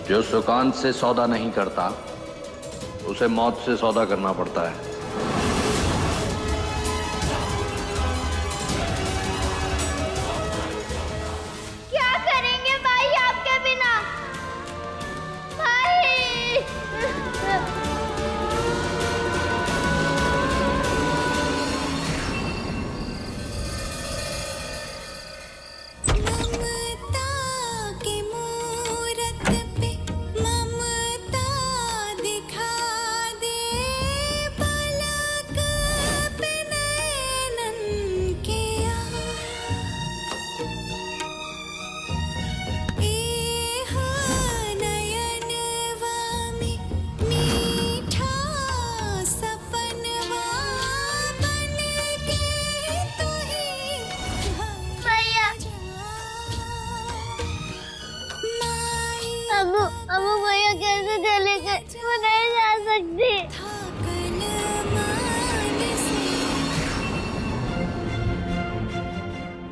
जो सुकांत से सौदा नहीं करता उसे मौत से सौदा करना पड़ता है। क्या करेंगे भाई आपके बिना? भाई अबू भैया कैसे चले गए? वो नहीं जा सकती।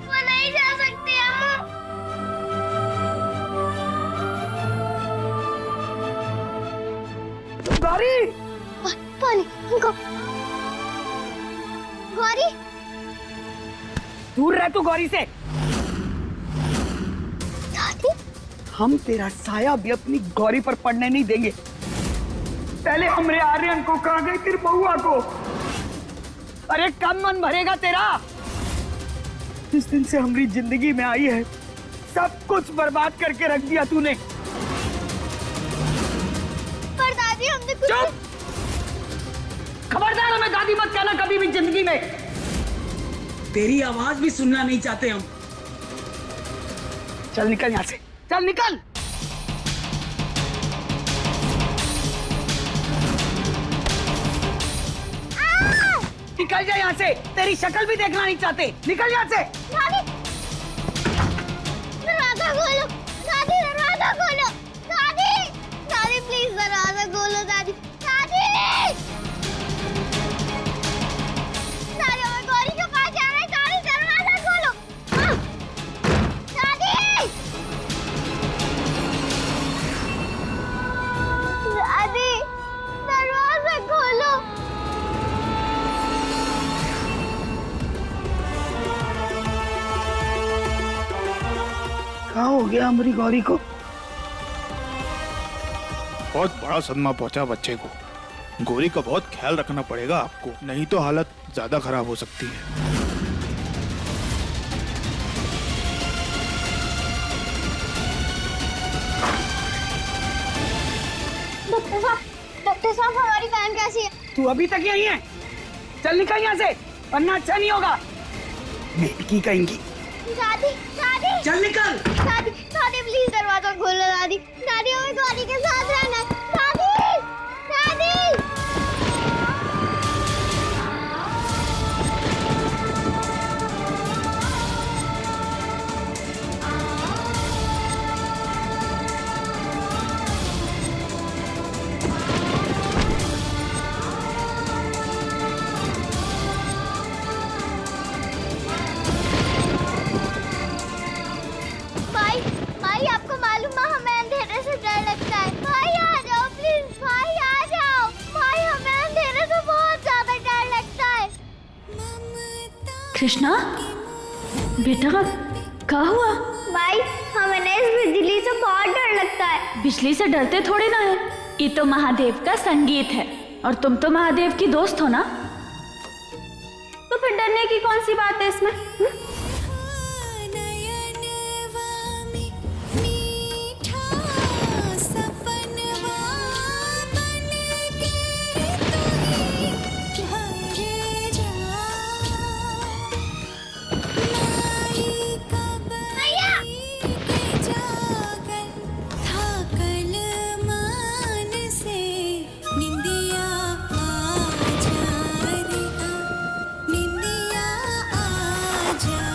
वो नहीं जा सकती अम्मू। गौरी! पानी उनको। गौरी दूर रह तू गौरी से। दादी हम तेरा साया भी अपनी गौरी पर पड़ने नहीं देंगे। पहले हमरे आर्यन को कहा गई तेरी बहुआ को। अरे कम मन भरेगा तेरा। जिस दिन से हमारी जिंदगी में आई है सब कुछ बर्बाद करके रख दिया तूने। पर दादी हमने कुछ चुप! खबरदार हमें दादी मत कहना कभी भी जिंदगी में। तेरी आवाज भी सुनना नहीं चाहते हम। चल निकल यहाँ से, चल निकल। निकल जा यहाँ से, तेरी शक्ल भी देखना नहीं चाहते। निकल यहाँ से। दादी दरवाजा खोलो। दादी दरवाजा खोलो। दादी दादी प्लीज दरवाजा खोलो। दादी दादी दादी हमें गौरी के पास जाना है। दादी दरवाजा खोलो। दादी दादी दरवाजा खोलो। कहाँ हो गया हमारी गौरी को? बहुत बड़ा सदमा पहुंचा बच्चे को। गौरी का बहुत ख्याल रखना पड़ेगा आपको, नहीं तो हालत ज्यादा खराब हो सकती है। डॉक्टर साहब हमारी बहन कैसी है? तू अभी तक यही है? चल निकल यहाँ से, वरना अच्छा नहीं होगा। बेटी कहेंगी। दादी दादी चल निकल। दादी दादी प्लीज दरवाजा खोलो। दादी दादी हमें गौरी के साथ रहना है। दादी दादी भाई भाई आपको मालूम है हमें अंधेरे से डर लगता है। भाई आ जाओ प्लीज। भाई आ जाओ। भाई हमें अंधेरे से बहुत ज्यादा डर लगता है। कृष्णा बेटा क्या हुआ? भाई हमें ना इस बिजली से बहुत डर लगता है। बिजली से डरते थोड़ी ना है, ये तो महादेव का संगीत है और तुम तो महादेव की दोस्त हो ना, तो फिर डरने की कौन सी बात है इसमें? निंदिया आ जा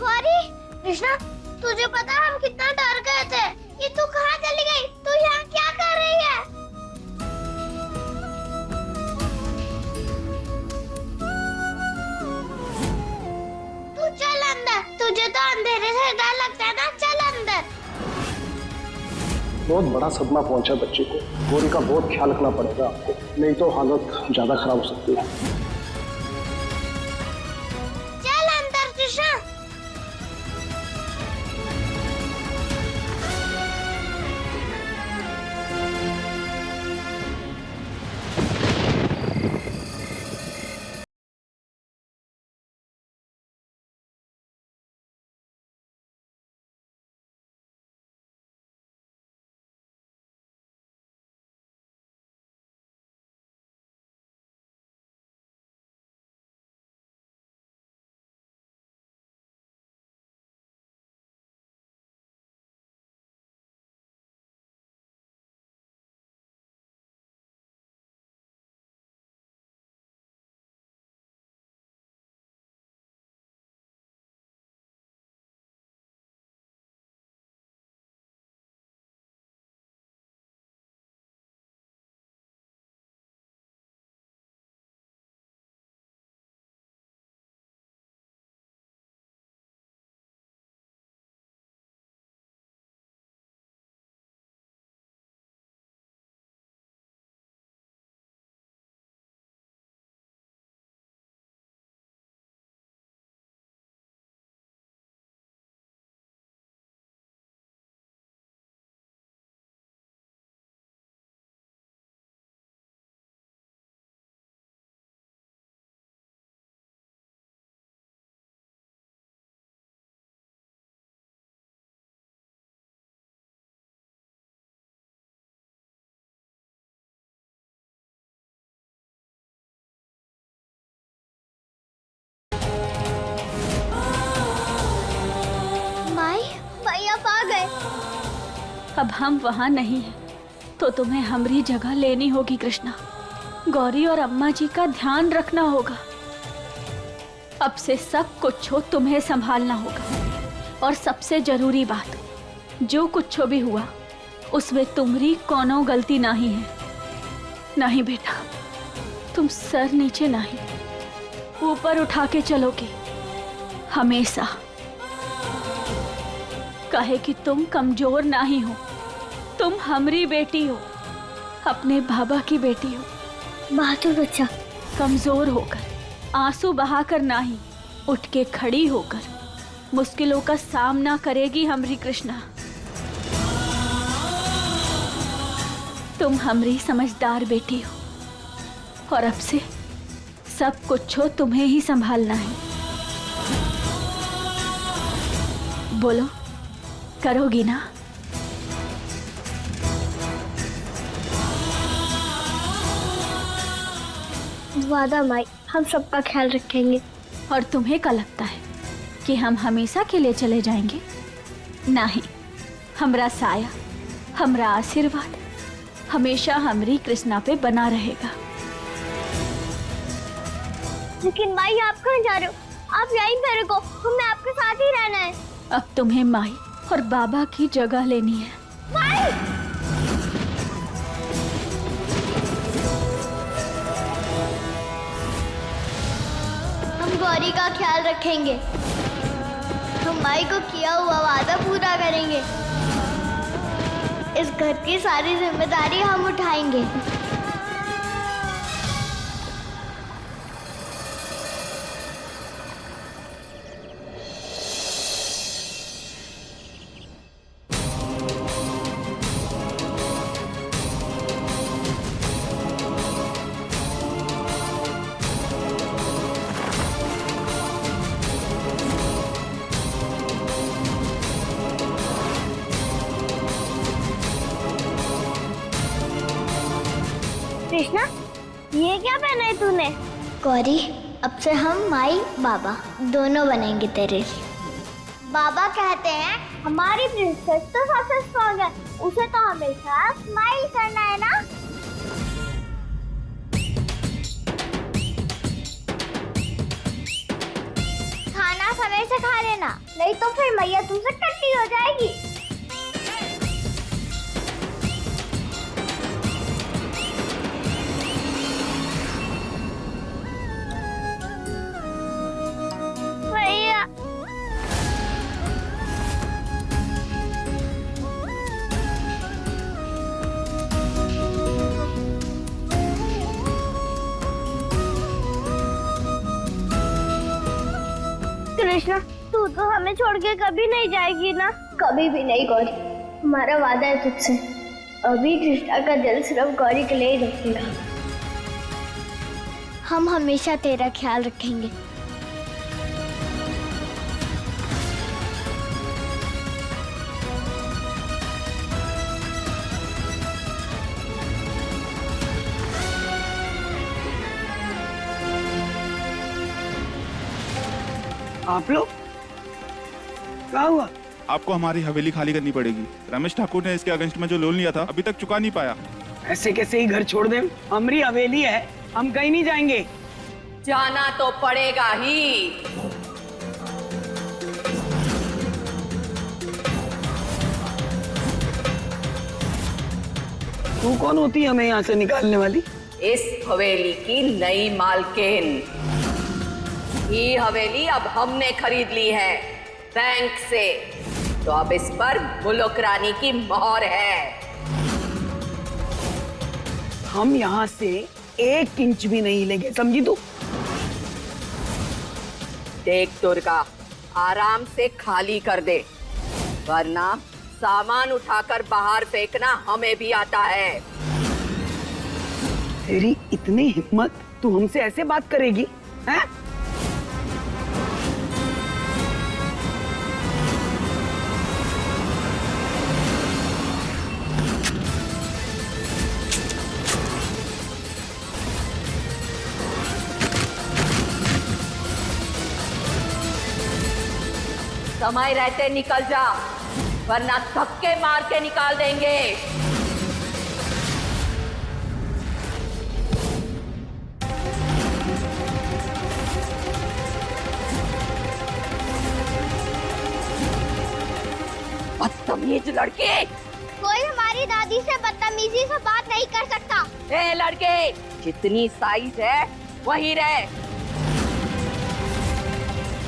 गौरी, कृष्णा, तुझे पता हम कितना डर गए थे कि तू कहाँ चली गई? तू यहाँ क्या कर रही है? तू चल अंदर, तुझे तो अंधेरे से डर लगता है ना, चल अंदर। बहुत बड़ा सदमा पहुंचा बच्चे को। गौरी का बहुत ख्याल रखना पड़ेगा आपको, नहीं तो हालत ज्यादा खराब हो सकती है। चल अंदर कृष्णा। माई आप आ गए। अब हम वहाँ नहीं हैं, तो तुम्हें हमारी जगह लेनी होगी कृष्णा। गौरी और अम्मा जी का ध्यान रखना होगा। अब से सब कुछ हो तुम्हें संभालना होगा। और सबसे जरूरी बात, जो कुछ भी हुआ उसमें तुम्हारी कोनो गलती नहीं है। नहीं बेटा, तुम सर नीचे नहीं, ऊपर उठा के चलोगे हमेशा। कहे कि तुम कमजोर नहीं हो, तुम हमारी बेटी हो, अपने बाबा की बेटी हो। बहादुर बच्चा। कमजोर होकर, आंसू बहाकर नहीं, उठ के खड़ी होकर मुश्किलों का सामना करेगी हमारी कृष्णा। तुम हमारी समझदार बेटी हो और अब से सब कुछ हो तुम्हें ही संभालना है। बोलो, करोगी ना? वादा माई, हम सबका ख्याल रखेंगे। और तुम्हें क्या लगता है कि हम हमेशा के लिए चले जाएंगे? नहीं, हमरा साया, हमरा आशीर्वाद हमेशा हमारी कृष्णा पे बना रहेगा। लेकिन माई, आप कहाँ जा रहे हो? आप यहीं पे रुको, हमें आपके साथ ही रहना है। अब तुम्हें माई और बाबा की जगह लेनी है। माई! हम गौरी का ख्याल रखेंगे। हम माई को किया हुआ वादा पूरा करेंगे। इस घर की सारी जिम्मेदारी हम उठाएंगे। कृष्णा, ये क्या पहना है तूने? गौरी, अब से हम माई बाबा दोनों बनेंगे तेरे लिए। बाबा कहते हैं हमारी प्रिंसेस तो सबसे स्ट्रॉन्ग है, उसे तो हमेशा स्माइल करना है ना। खाना समय समय से खा लेना, नहीं तो फिर मैया तुमसे कट्टी हो जाएगी। मैया कृष्णा, तू तो हमें छोड़ के कभी नहीं जाएगी ना? कभी भी नहीं गौरी, हमारा वादा है तुझसे। अभी कृष्णा का दिल सिर्फ गौरी के लिए ही रखेगा। हम हमेशा तेरा ख्याल रखेंगे। आप लोग क्या हुआ? आपको हमारी हवेली खाली करनी पड़ेगी। रमेश ठाकुर ने इसके अगेंस्ट में जो लोन लिया था अभी तक चुका नहीं पाया। ऐसे कैसे ही घर छोड़ दें? हमारी हवेली है, हम कहीं नहीं जाएंगे। जाना तो पड़ेगा ही। तू कौन होती है हमें यहाँ से निकालने वाली? इस हवेली की नई मालकिन। ये हवेली अब हमने खरीद ली है बैंक से, तो अब इस पर मुल्क रानी की मोहर है। हम यहाँ से 1 इंच भी नहीं लेंगे, समझी तू? देख दुर्गा, आराम से खाली कर दे, वरना सामान उठाकर बाहर फेंकना हमें भी आता है। तेरी इतनी हिम्मत, तू हमसे ऐसे बात करेगी? हैं? समय रहते निकल जा, वरना धक्के मार के निकाल देंगे। बदतमीज लड़के! कोई हमारी दादी से बदतमीजी से बात नहीं कर सकता। ए लड़के, जितनी साइज है वही रहे,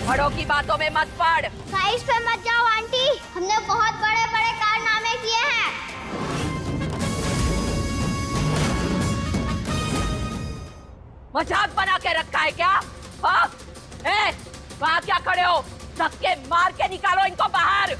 बड़ों की बातों में मत पड़। साइज पे मत जाओ आंटी, हमने बहुत बड़े बड़े कारनामे किए हैं। मजाक बना के रखा है क्या? हाँ? वहाँ क्या खड़े हो? धक्के मार के निकालो इनको बाहर।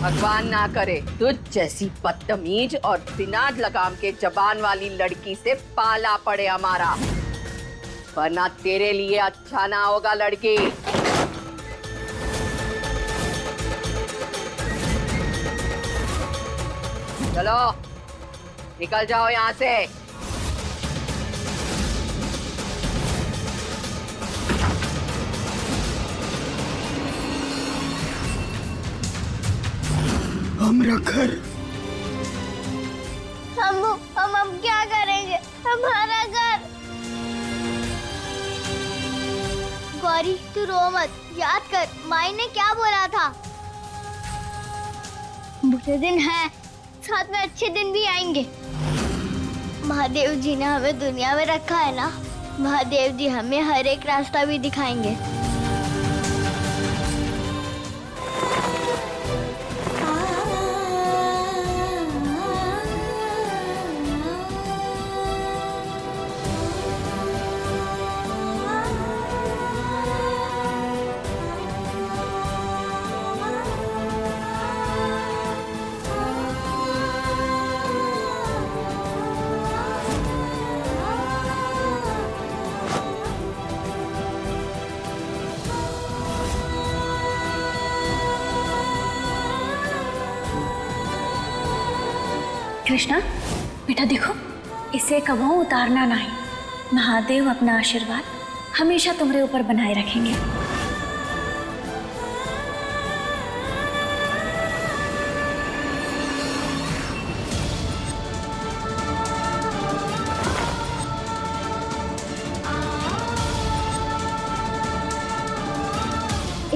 भगवान ना करे तुझ जैसी बदतमीज और बिना लगाम के जबान वाली लड़की से पाला पड़े हमारा, वरना तेरे लिए अच्छा ना होगा लड़की। चलो निकल जाओ यहाँ से। हमारा घर, हम क्या करेंगे? हमारा घर। गौरी तू रो मत, याद कर माई ने क्या बोला था। बुरे दिन हैं, साथ में अच्छे दिन भी आएंगे। महादेव जी ने हमें दुनिया में रखा है ना, महादेव जी हमें हर एक रास्ता भी दिखाएंगे। कृष्णा बेटा देखो, इसे कबो उतारना नहीं। महादेव अपना आशीर्वाद हमेशा तुम्हारे ऊपर बनाए रखेंगे।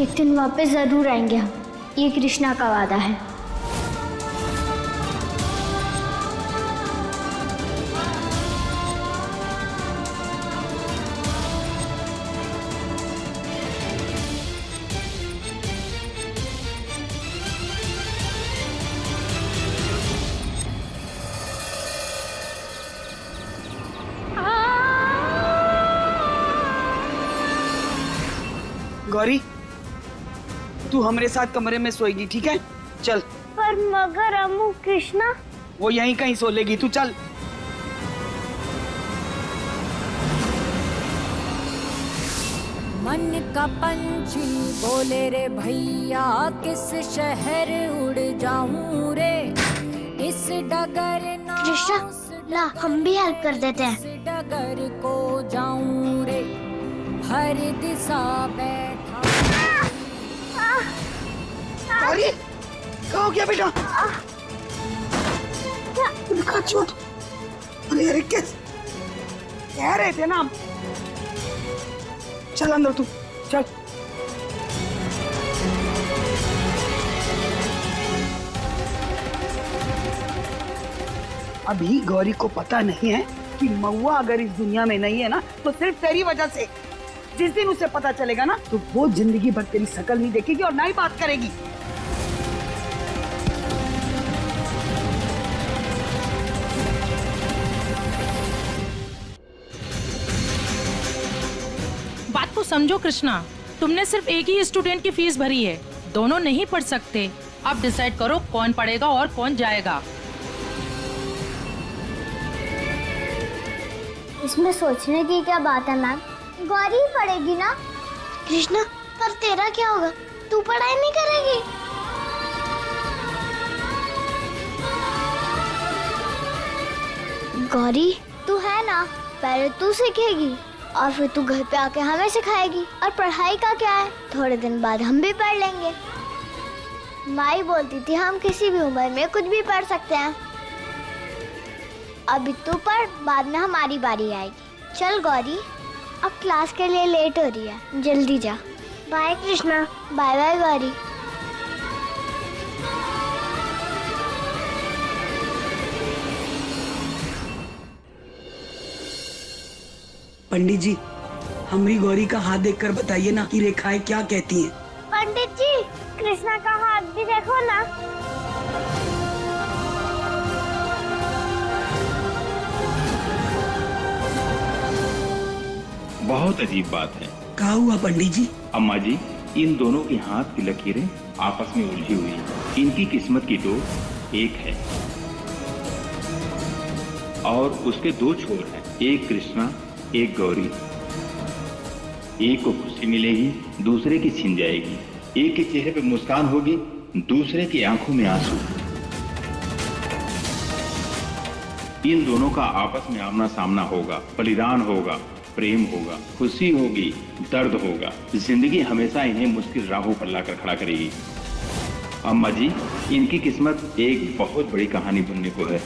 एक दिन वापस जरूर आएंगे हम, ये कृष्णा का वादा है। गौरी, तू हमारे साथ कमरे में सोएगी, ठीक है? चल। पर मगर अम्मू कृष्णा, वो यहीं कहीं सो लेगी, तू चल। मन का पंछी बोले रे भैया, किस शहर उड़ जाऊं रे, इस डगर कृष्णा ला, हम भी हेल्प कर देते हैं। इस डगर को जाऊं रे, हर दिशा बैठा। गौरी, क्या हो गया बेटा? उनका चोट। अरे अरे कैसे कह रहे थे ना हम। चल अंदर, तू चल। अभी गौरी को पता नहीं है कि महुआ अगर इस दुनिया में नहीं है ना, तो सिर्फ तेरी वजह से। जिस दिन उसे पता चलेगा ना, तो वो जिंदगी भर तेरी शक्ल नहीं देखेगी और ना ही बात करेगी। बात को समझो कृष्णा, तुमने सिर्फ एक ही स्टूडेंट की फीस भरी है, दोनों नहीं पढ़ सकते। अब डिसाइड करो कौन पढ़ेगा और कौन जाएगा। इसमें सोचने की क्या बात है मैम, गौरी ही पढ़ेगी ना। कृष्णा, पर तेरा क्या होगा? तू पढ़ाई नहीं करेगी? गौरी, तू है ना, पहले तू सीखेगी और फिर तू घर पे आके हमें सिखाएगी। और पढ़ाई का क्या है, थोड़े दिन बाद हम भी पढ़ लेंगे। माई बोलती थी हम किसी भी उम्र में कुछ भी पढ़ सकते हैं। अभी तू पढ़, बाद में हमारी बारी आएगी। चल गौरी, अब क्लास के लिए लेट हो रही है, जल्दी जा। Bye Krishna. Bye bye Gauri. Pandit ji, हमारी गौरी का हाथ देखकर बताइए ना कि रेखाएं क्या कहती हैं। पंडित जी, कृष्णा का हाथ भी देखो ना। बहुत अजीब बात है। क्या हुआ पंडित जी? अम्मा जी, इन दोनों के हाथ की लकीरें आपस में उलझी हुई हैं। इनकी किस्मत की डोर एक है और उसके दो छोर हैं, एक कृष्णा एक गौरी। एक को खुशी मिलेगी, दूसरे की छिन जाएगी। एक के चेहरे पे मुस्कान होगी, दूसरे की आंखों में आंसू। इन दोनों का आपस में आमना सामना होगा, बलिदान होगा, प्रेम होगा, खुशी होगी, दर्द होगा। जिंदगी हमेशा इन्हें मुश्किल राहों पर लाकर खड़ा करेगी। अम्मा जी, इनकी किस्मत एक बहुत बड़ी कहानी बनने को है।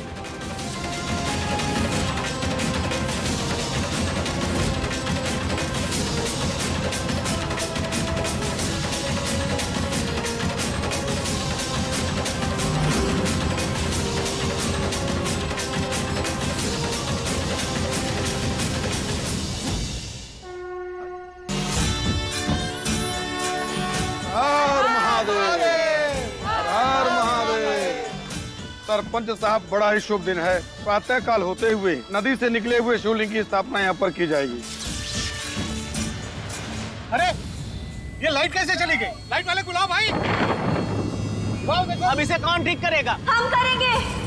सरपंच साहब, बड़ा ही शुभ दिन है। प्रातः काल होते हुए नदी से निकले हुए शिवलिंग की स्थापना यहाँ पर की जाएगी। अरे ये लाइट कैसे चली गई? लाइट वाले बुलाओ भाई। अब इसे कौन ठीक करेगा? हम करेंगे।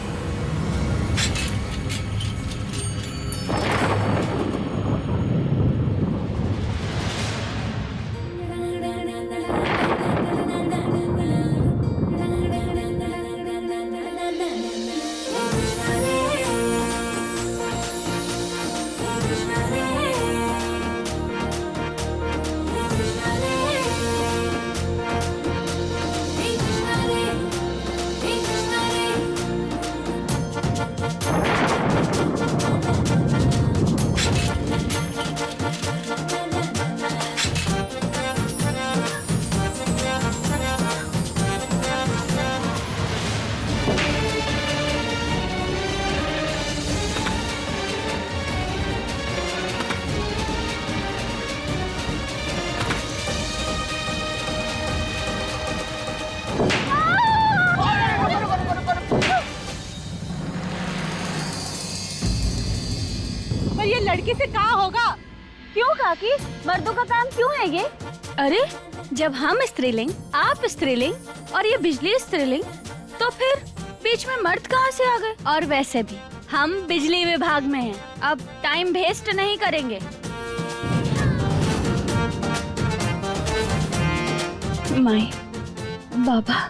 लड़की से कहा होगा। क्यों काकी, मर्दों का काम क्यों है ये? अरे जब हम स्त्रीलिंग, आप स्त्रीलिंग और ये बिजली स्त्रीलिंग, तो फिर बीच में मर्द कहाँ से आ गए? और वैसे भी हम बिजली विभाग में हैं, अब टाइम वेस्ट नहीं करेंगे। माई, बाबा,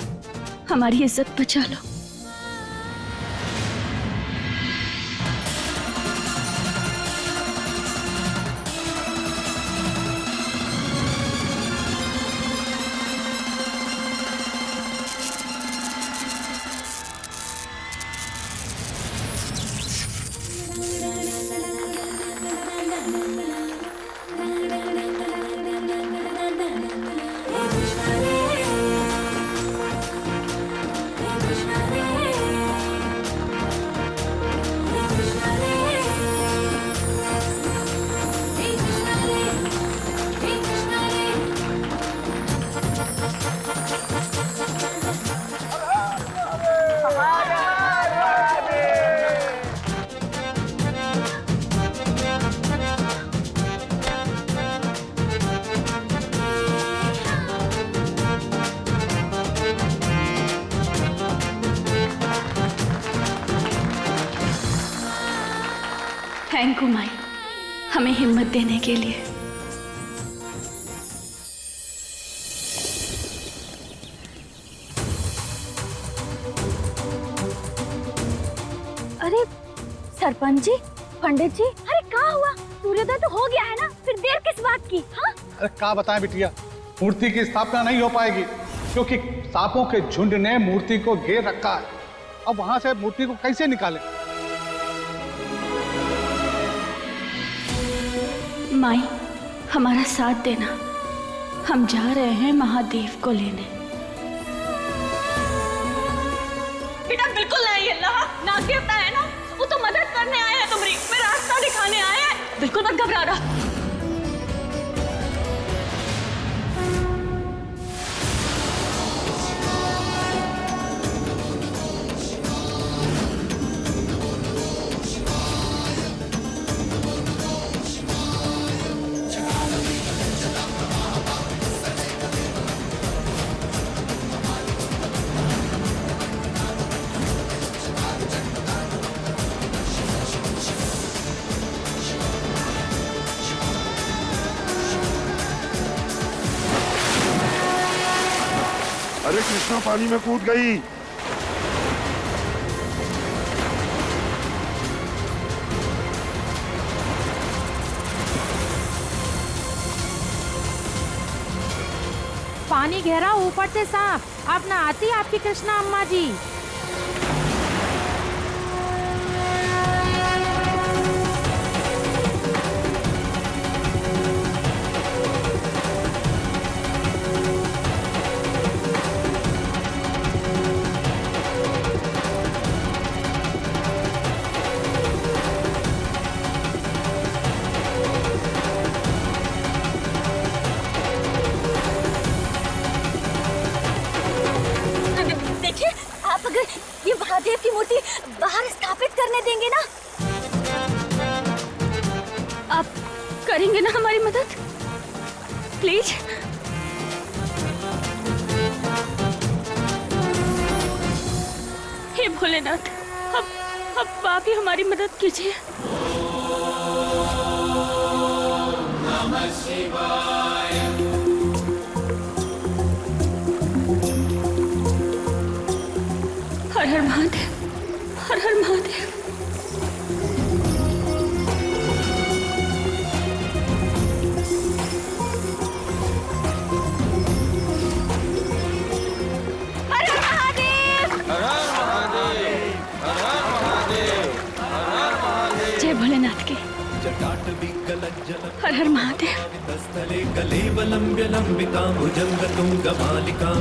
हमारी इज्जत बचा लो। थैंक यू माई, हमें हिम्मत देने के लिए। अरे सरपंच जी, पंडित जी, अरे कहाँ हुआ? सूर्योदय तो हो गया है ना, फिर देर किस बात की? हाँ? अरे क्या बताएं बिटिया, मूर्ति की स्थापना नहीं हो पाएगी क्योंकि सांपों के झुंड ने मूर्ति को घेर रखा है। अब वहां से मूर्ति को कैसे निकालें? माई, हमारा साथ देना, हम जा रहे हैं महादेव को लेने। बेटा बिल्कुल नहीं, अल्लाह ना देवता है ना, वो तो मदद करने आए हैं तुम्हारी, मैं रास्ता दिखाने आए हैं, बिल्कुल मत घबराना। अरे कृष्णा पानी में कूद गई। पानी गहरा, ऊपर से सांप, अब ना आती आपकी कृष्णा अम्मा जी। ये महादेव की मूर्ति बाहर स्थापित करने देंगे ना? आप करेंगे ना हमारी मदद, प्लीज? हे भोलेनाथ, अब आप ही हमारी मदद कीजिए। नमः शिवाय। हर हर महादेव, हर हर महादेव। हर हर महादेव, हर हर महादेव, हर हर महादेव, हर हर महादेव। जय भोलेनाथ की। हर हर महादेव। कलेवलम्ब्यलम्बिकाम्बुजङ्गतुङ्गमालिकां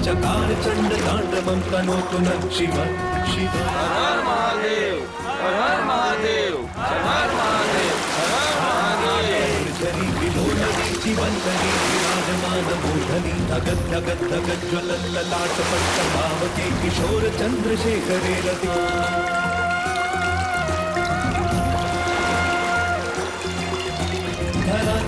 चकार चण्डताण्डवं तनोतु नः शिव शिव। हर हर महादेव, हर हर महादेव, हर हर महादेव, हर हर महादेव। झरी विलोलनी जीवन्तरी विराजमानमूर्धनि धगत् धगत् धगत् ज्वलल्ललाटपट्टभावके किशोर चन्द्रशेखरे रति।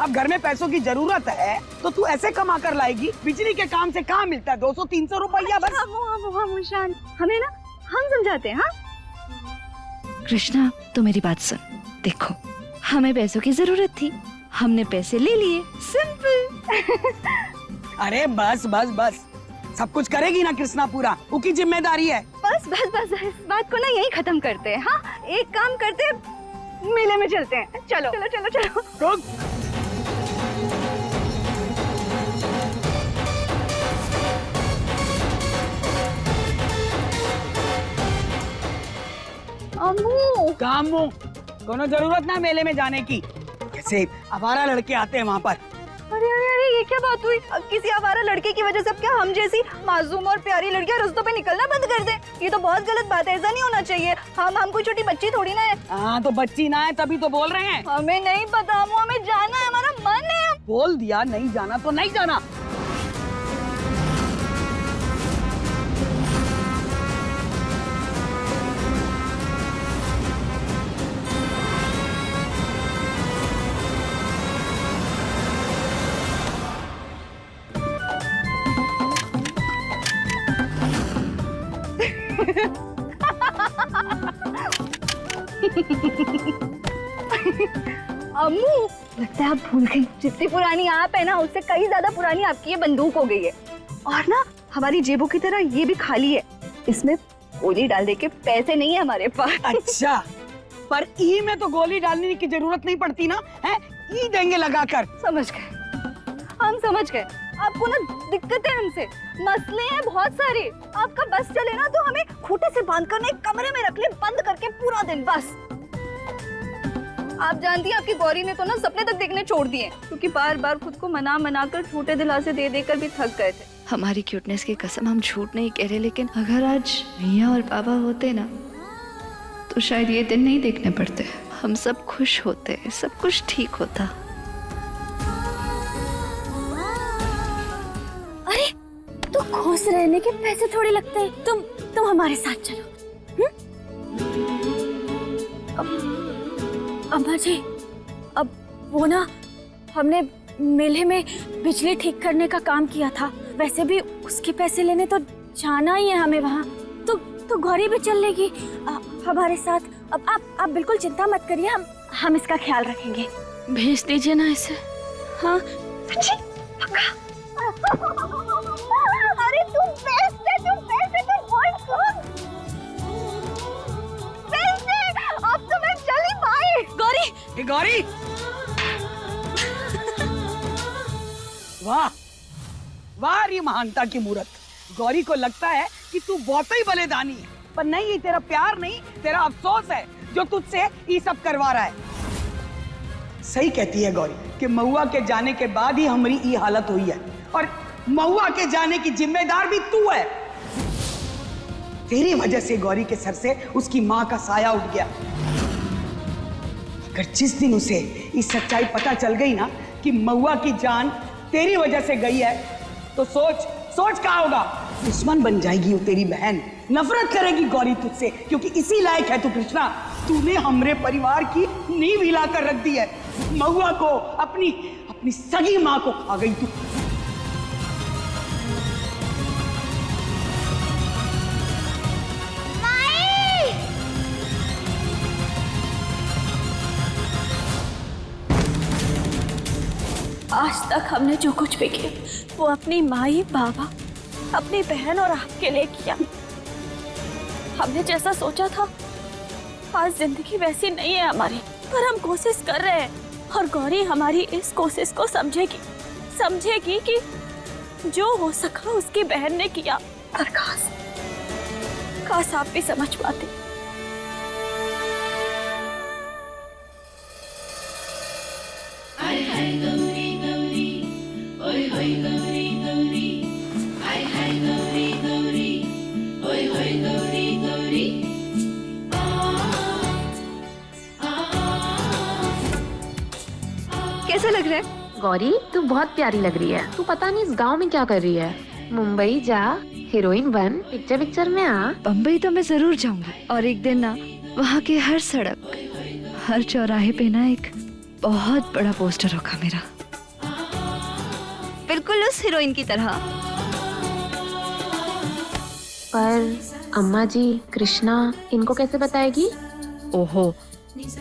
अब घर में पैसों की जरूरत है तो तू ऐसे कमा कर लाएगी? बिजली के काम से कहाँ मिलता है 200-300 रुपया बस। मुशान, हमें ना हम समझाते हैं। हाँ कृष्णा तो मेरी बात सुन, देखो हमें पैसों की जरूरत थी, हमने पैसे ले लिए, सिंपल। अरे बस बस बस, सब कुछ करेगी ना कृष्णा, पूरा उसकी जिम्मेदारी है। बस बस बस, इस बात को ना यही खत्म करते हैं। हाँ एक काम करते हैं, मेले में चलते हैं। चलो चलो चलो चलो। अम्मू कामू, कोनो जरूरत ना मेले में जाने की, कैसे आवारा लड़के आते हैं वहाँ पर। अरे अरे अरे, ये क्या बात हुई? अब किसी आवारा लड़के की वजह से अब क्या हम जैसी मासूम और प्यारी लड़कियां रास्तों पे निकलना बंद कर दें? ये तो बहुत गलत बात है, ऐसा नहीं होना चाहिए। हम कोई छोटी बच्ची थोड़ी ना है। हाँ तो बच्ची ना है तभी तो बोल रहे हैं। हमें नहीं पता, हमें जाना है, हमारा मन है। बोल दिया नहीं जाना तो नहीं जाना। अम्मू लगता है आप भूल गई, जितनी पुरानी आप है ना उससे कई ज्यादा पुरानी आपकी ये बंदूक हो गई है। और ना हमारी जेबों की तरह ये भी खाली है, इसमें गोली डालने के पैसे नहीं है हमारे पास। अच्छा, पर ई में तो गोली डालने की जरूरत नहीं पड़ती ना, है? ई देंगे लगाकर। समझ गए, हम समझ गए। आपको ना दिक्कत है हमसे, मसले हैं बहुत सारे। आपका बस चले ना तो हमें खूंटे से बांधकर एक कमरे में रख ले, बंद करके पूरा दिन बस। आप जानती हैं आपकी गौरी ने तो ना सपने तक देखने छोड़ दिए, क्योंकि बार बार खुद को मना कर छोटे दिलासे दे देकर भी थक गए थे। हमारी क्यूटनेस की कसम हम झूठ नहीं कह रहे, लेकिन अगर आज मियाँ और बाबा होते ना तो शायद ये दिन नहीं देखने पड़ते, हम सब खुश होते, सब कुछ ठीक होता। अरे तो खुश रहने के पैसे थोड़ी लगते हैं, तुम हमारे साथ चलो। अम्मा जी, अब वो ना हमने मेले में बिजली ठीक करने का काम किया था, वैसे भी उसके पैसे लेने तो जाना ही है हमें वहाँ, तो गौरी भी चल लेगी हमारे साथ। अब आप बिल्कुल चिंता मत करिए, हम इसका ख्याल रखेंगे। भेज दीजिए ना इसे। हाँ सच्ची पक्का। अरे तुम बेस्ट है, तुम बहुत गुड। अब तो मैं चली पाई। गौरी, गौरी, वाह वाह री महानता की मूरत। गौरी को लगता है कि तू बहुत ही बलिदानी है, पर नहीं, ये तेरा प्यार नहीं, तेरा अफसोस है जो तुझसे ये सब करवा रहा है। सही कहती है गौरी कि महुआ के जाने के बाद ही हमारी ये हालत हुई है, और महुआ के जाने की जिम्मेदार भी तू है। तेरी वजह से गौरी के सर से उसकी माँ का साया उठ गया। अगर जिस दिन उसे ये सच्चाई पता चल गई ना कि महुआ की जान तेरी वजह से गई है, तो सोच क्या होगा। दुश्मन बन जाएगी वो तेरी बहन, नफरत करेगी गौरी तुझसे, क्योंकि इसी लायक है तू कृष्णा। तूने हमरे परिवार की नींव हिलाकर रख दी है। महुआ को, अपनी सगी माँ को खा गई तू। आज तक हमने जो कुछ भी किया वो अपनी माई, बाबा, अपनी बहन और आपके लिए किया। हमने जैसा सोचा था आज जिंदगी वैसी नहीं है हमारी, पर हम कोशिश कर रहे हैं, और गौरी हमारी इस कोशिश को समझेगी कि जो हो सका उसकी बहन ने किया। और काश आप भी समझ पाते। कैसा लग रहा है? गौरी तू बहुत प्यारी लग रही है। तू पता नहीं इस गांव में क्या कर रही है। मुंबई जा, हीरोइन बन, पिक्चर में आ। बम्बई तो मैं जरूर जाऊंगी, और एक दिन ना वहाँ के हर सड़क, हर चौराहे पे ना एक बहुत बड़ा पोस्टर होगा मेरा, बिल्कुल उस हीरोइन की तरह। पर अम्मा जी कृष्णा इनको कैसे बताएगी? ओहो,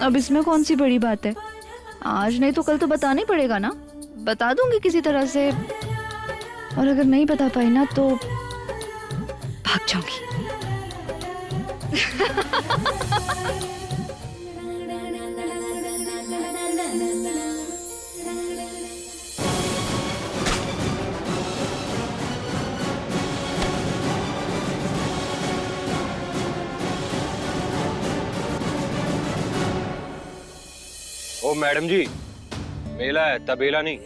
अब इसमें कौन सी बड़ी बात है, आज नहीं तो कल तो बताना ही पड़ेगा ना। बता दूंगी किसी तरह से, और अगर नहीं बता पाई ना तो भाग जाऊंगी। ओ मैडम जी, मेला है तबेला नहीं।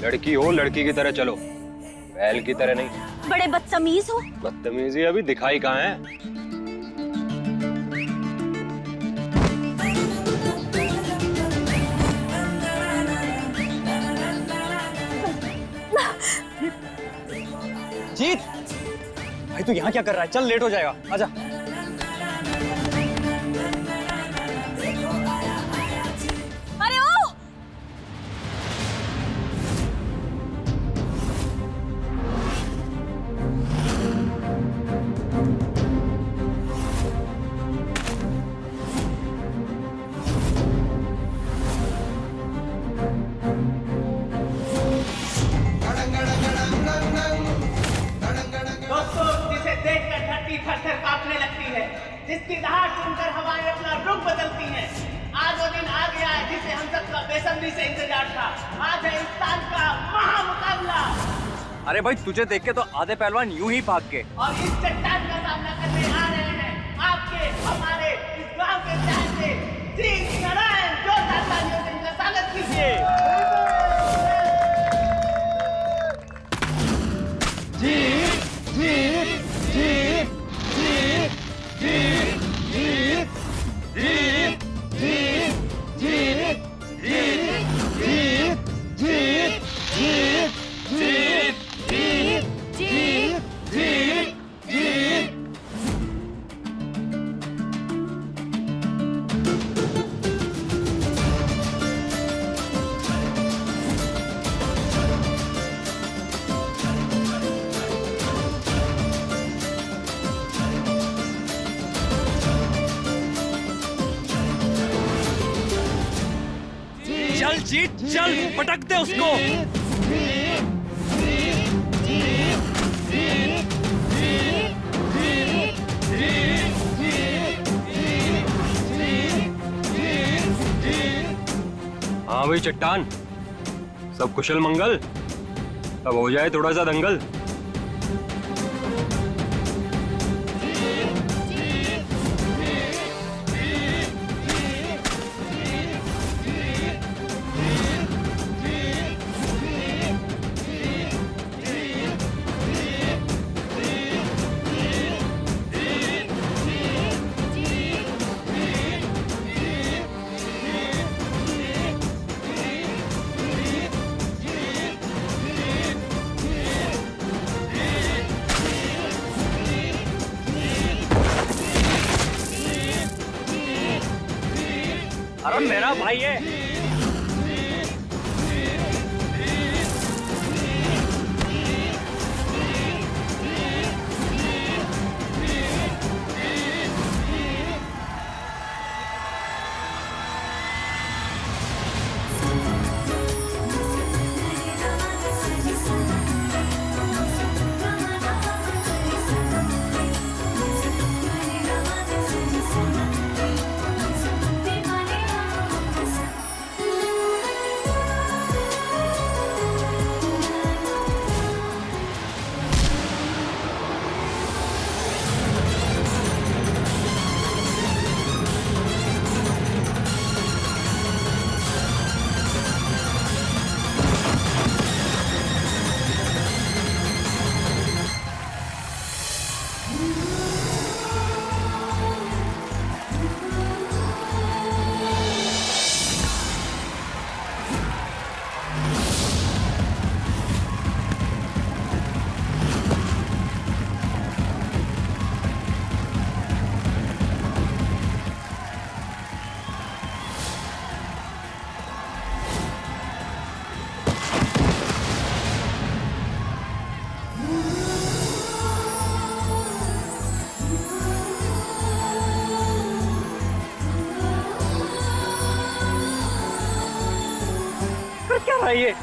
लड़की हो लड़की की तरह चलो, बैल की तरह नहीं। बड़े बदतमीज हो। बदतमीजी अभी दिखाई कहाँ है? जीत, भाई तू यहाँ क्या कर रहा है? चल लेट हो जाएगा, आजा। अरे ओ! दोस्तों, जिसे देखकर धरती थर-थर कांपने लगती है, जिसकी दहाड़ सुनकर हवाएं अपना रुख बदलती हैं, आज वो दिन आ गया है जिसे हम सबका बेसब्री से इंतजार था। आज है इंसान का महामुकाबला। अरे भाई तुझे देख के तो आधे पहलवान यूं ही भाग गए। और इस चट्टान का सामना करने आ रहे हैं आपके हमारे इस गांव के शहर से जीत नारायण। जोरदार तालियों से इनका स्वागत कीजिए। जीत जीत जीत जीत जीत जीत जीत जीत जीत जीत जीत जीत जीत जीत जीत जीत। चल जीत चल, पटक दे उसको। हाँ भाई चट्टान, सब कुशल मंगल, अब हो जाए थोड़ा सा दंगल। अरे मेरा भाई है। क्या रहा है ये?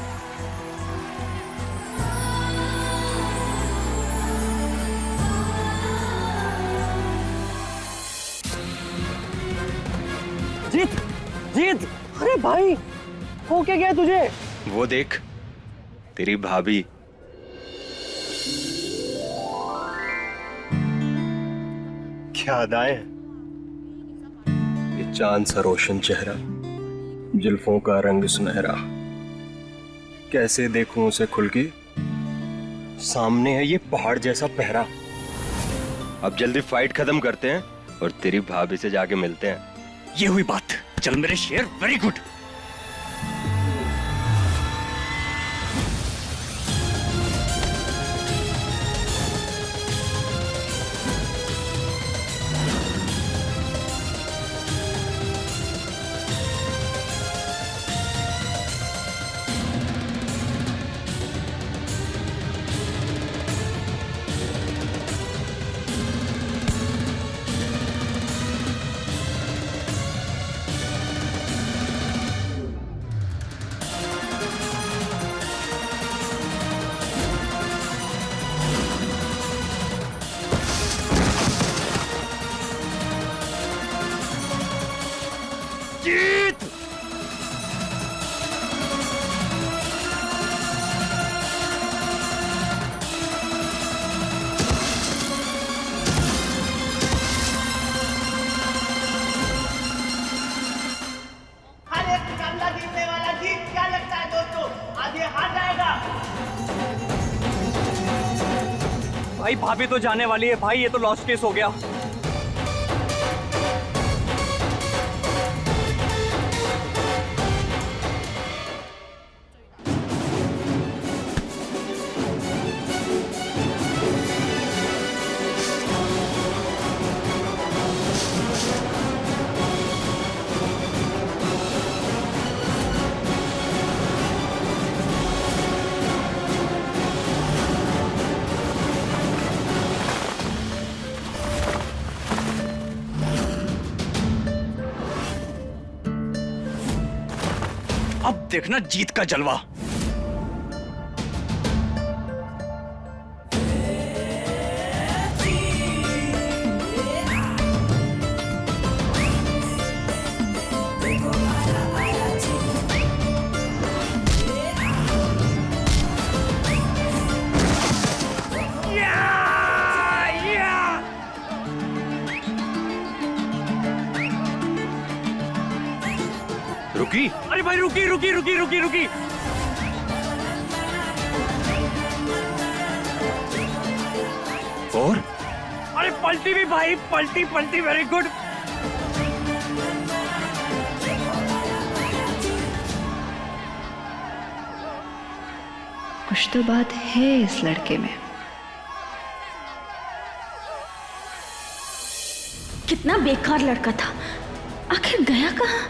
जीत, जीत, अरे भाई, हो क्या गया तुझे? वो देख, तेरी भाभी। क्या अदाएं हैं। ये चांद सा रोशन चेहरा, जुल्फों का रंग सुनहरा, कैसे देखूं उसे खुल के, सामने है ये पहाड़ जैसा पहरा। अब जल्दी फाइट खत्म करते हैं और तेरी भाभी से जाके मिलते हैं। ये हुई बात। चल मेरे शेर, वेरी गुड। जीत! हर एक मुकाबला जीतने वाला जीत। क्या लगता है दोस्तों, आज ये हार जाएगा? भाई भाभी तो जाने वाली है भाई, ये तो लॉस्ट केस हो गया। अब देखना जीत का जलवा। रुकी? अरे भाई रुकी रुकी रुकी रुकी रुकी। और? अरे पलटी भी भाई, पलटी पलटी, वेरी गुड। कुछ तो बात है इस लड़के में। कितना बेकार लड़का था, आखिर गया कहाँ?